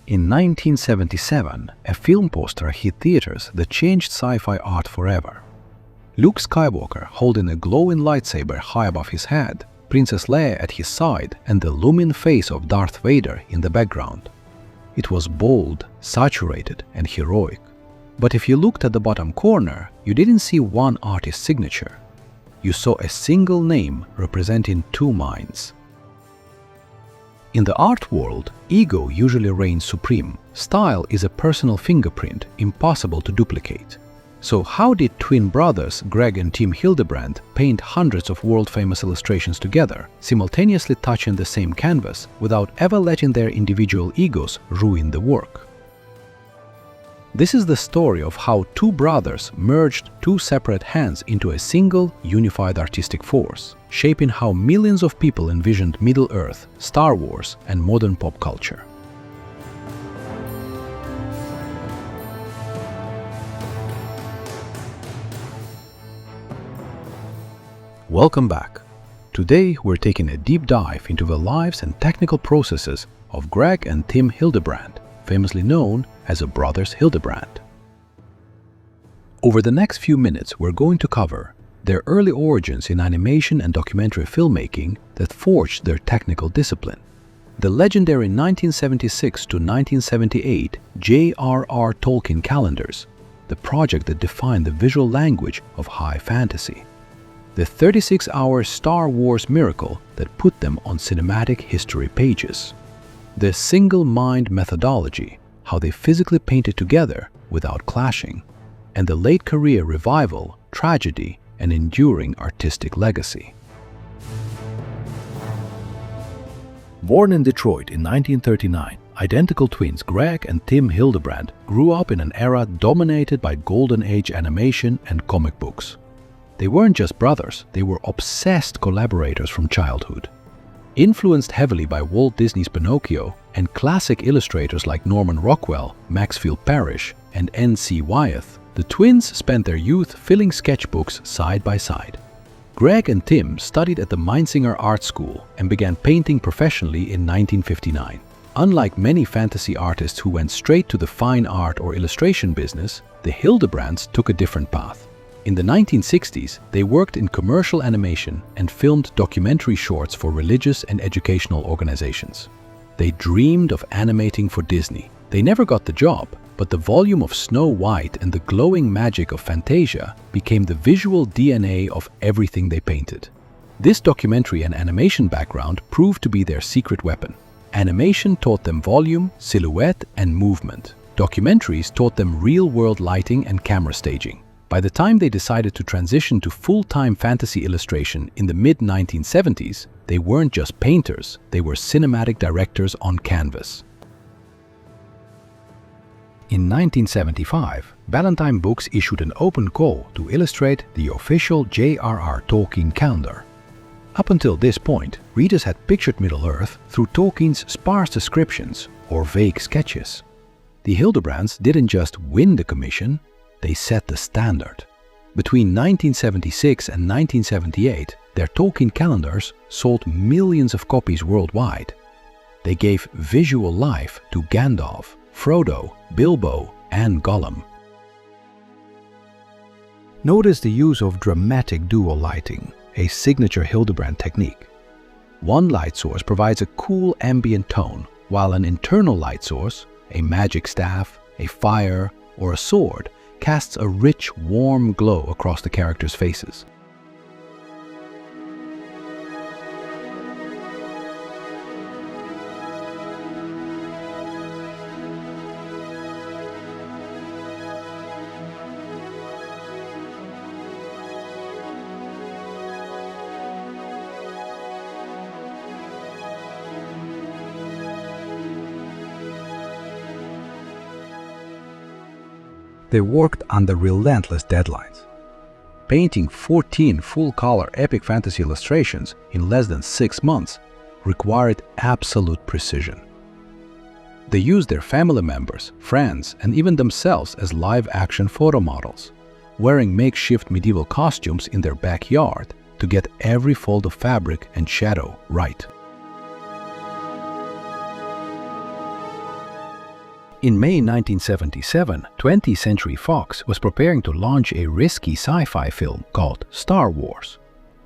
In 1977, a film poster hit theaters that changed sci-fi art forever. Luke Skywalker holding a glowing lightsaber high above his head, Princess Leia at his side, and the looming face of Darth Vader in the background. It was bold, saturated, and heroic. But if you looked at the bottom corner, you didn't see one artist's signature. You saw a single name representing two minds. In the art world, ego usually reigns supreme. Style is a personal fingerprint, impossible to duplicate. So how did twin brothers Greg and Tim Hildebrandt paint hundreds of world-famous illustrations together, simultaneously touching the same canvas without ever letting their individual egos ruin the work? This is the story of how two brothers merged two separate hands into a single, unified artistic force, shaping how millions of people envisioned Middle-earth, Star Wars, and modern pop culture. Welcome back. Today we're taking a deep dive into the lives and technical processes of Greg and Tim Hildebrandt, famously known as the Brothers Hildebrandt. Over the next few minutes, we're going to cover their early origins in animation and documentary filmmaking that forged their technical discipline, the legendary 1976 to 1978 J.R.R. Tolkien calendars, the project that defined the visual language of high fantasy, the 36-hour Star Wars miracle that put them on cinematic history pages, the single-mind methodology, how they physically painted together without clashing, and the late career revival, tragedy, and enduring artistic legacy. Born in Detroit in 1939, identical twins Greg and Tim Hildebrandt grew up in an era dominated by Golden Age animation and comic books. They weren't just brothers, they were obsessed collaborators from childhood. Influenced heavily by Walt Disney's Pinocchio and classic illustrators like Norman Rockwell, Maxfield Parrish, and N.C. Wyeth, the twins spent their youth filling sketchbooks side by side. Greg and Tim studied at the Meinsinger Art School and began painting professionally in 1959. Unlike many fantasy artists who went straight to the fine art or illustration business, the Hildebrandts took a different path. In the 1960s, they worked in commercial animation and filmed documentary shorts for religious and educational organizations. They dreamed of animating for Disney. They never got the job, but the volume of Snow White and the glowing magic of Fantasia became the visual DNA of everything they painted. This documentary and animation background proved to be their secret weapon. Animation taught them volume, silhouette, and movement. Documentaries taught them real-world lighting and camera staging. By the time they decided to transition to full-time fantasy illustration in the mid-1970s, they weren't just painters, they were cinematic directors on canvas. In 1975, Ballantine Books issued an open call to illustrate the official J.R.R. Tolkien calendar. Up until this point, readers had pictured Middle-earth through Tolkien's sparse descriptions or vague sketches. The Hildebrandts didn't just win the commission, they set the standard. Between 1976 and 1978, their Tolkien calendars sold millions of copies worldwide. They gave visual life to Gandalf, Frodo, Bilbo, and Gollum. Notice the use of dramatic dual lighting, a signature Hildebrandt technique. One light source provides a cool ambient tone, while an internal light source, a magic staff, a fire, or a sword, casts a rich, warm glow across the characters' faces. They worked under relentless deadlines. Painting 14 full-color epic fantasy illustrations in less than 6 months required absolute precision. They used their family members, friends, and even themselves as live-action photo models, wearing makeshift medieval costumes in their backyard to get every fold of fabric and shadow right. In May 1977, 20th Century Fox was preparing to launch a risky sci-fi film called Star Wars.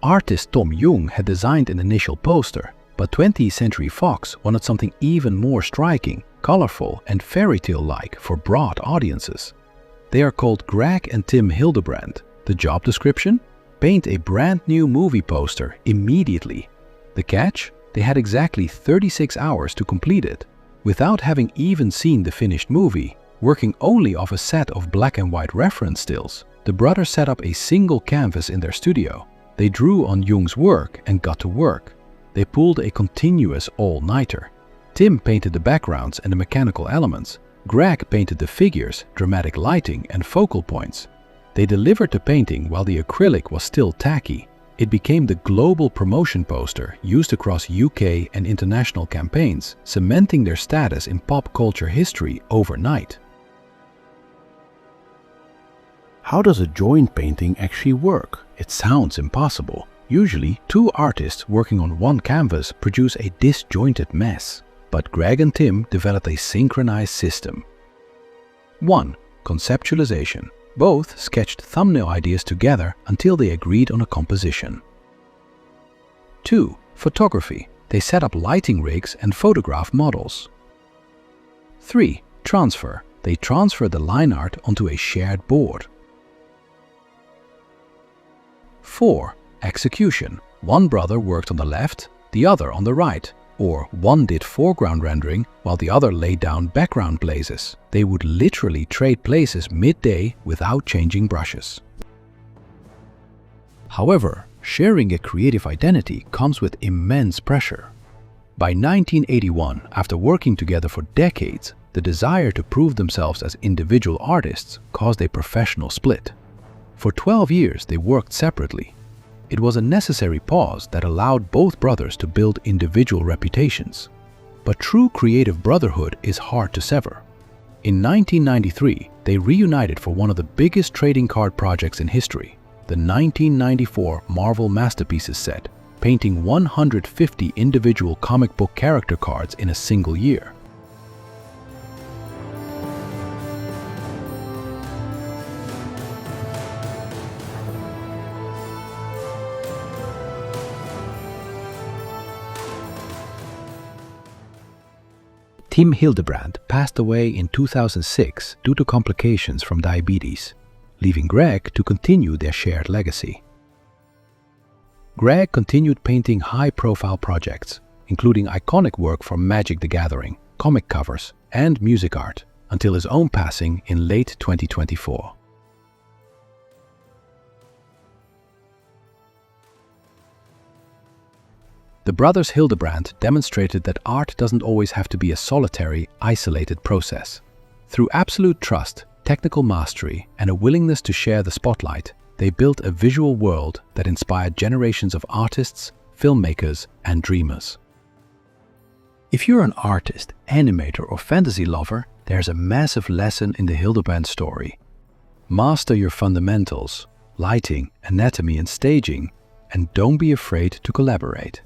Artist Tom Jung had designed an initial poster, but 20th Century Fox wanted something even more striking, colorful, and fairy tale-like for broad audiences. They are called Greg and Tim Hildebrandt. The job description? Paint a brand new movie poster immediately. The catch? They had exactly 36 hours to complete it. Without having even seen the finished movie, working only off a set of black and white reference stills, the brothers set up a single canvas in their studio. They drew on Jung's work and got to work. They pulled a continuous all-nighter. Tim painted the backgrounds and the mechanical elements. Greg painted the figures, dramatic lighting, and focal points. They delivered the painting while the acrylic was still tacky. It became the global promotion poster used across UK and international campaigns, cementing their status in pop culture history overnight. How does a joint painting actually work? It sounds impossible. Usually, two artists working on one canvas produce a disjointed mess. But Greg and Tim developed a synchronized system. 1. Conceptualization. Both sketched thumbnail ideas together until they agreed on a composition. 2. Photography. They set up lighting rigs and photograph models. 3. Transfer. They transferred the line art onto a shared board. 4. Execution. One brother worked on the left, the other on the right, or one did foreground rendering while the other laid down background blazes. They would literally trade places midday without changing brushes. However, sharing a creative identity comes with immense pressure. By 1981, after working together for decades, the desire to prove themselves as individual artists caused a professional split. For 12 years, they worked separately. It was a necessary pause that allowed both brothers to build individual reputations. But true creative brotherhood is hard to sever. In 1993, they reunited for one of the biggest trading card projects in history, the 1994 Marvel Masterpieces set, painting 150 individual comic book character cards in a single year. Tim Hildebrandt passed away in 2006 due to complications from diabetes, leaving Greg to continue their shared legacy. Greg continued painting high-profile projects, including iconic work for Magic the Gathering, comic covers, and music art, until his own passing in late 2024. The Brothers Hildebrandt demonstrated that art doesn't always have to be a solitary, isolated process. Through absolute trust, technical mastery, and a willingness to share the spotlight, they built a visual world that inspired generations of artists, filmmakers, and dreamers. If you're an artist, animator, or fantasy lover, there's a massive lesson in the Hildebrandt story. Master your fundamentals, lighting, anatomy, and staging, and don't be afraid to collaborate.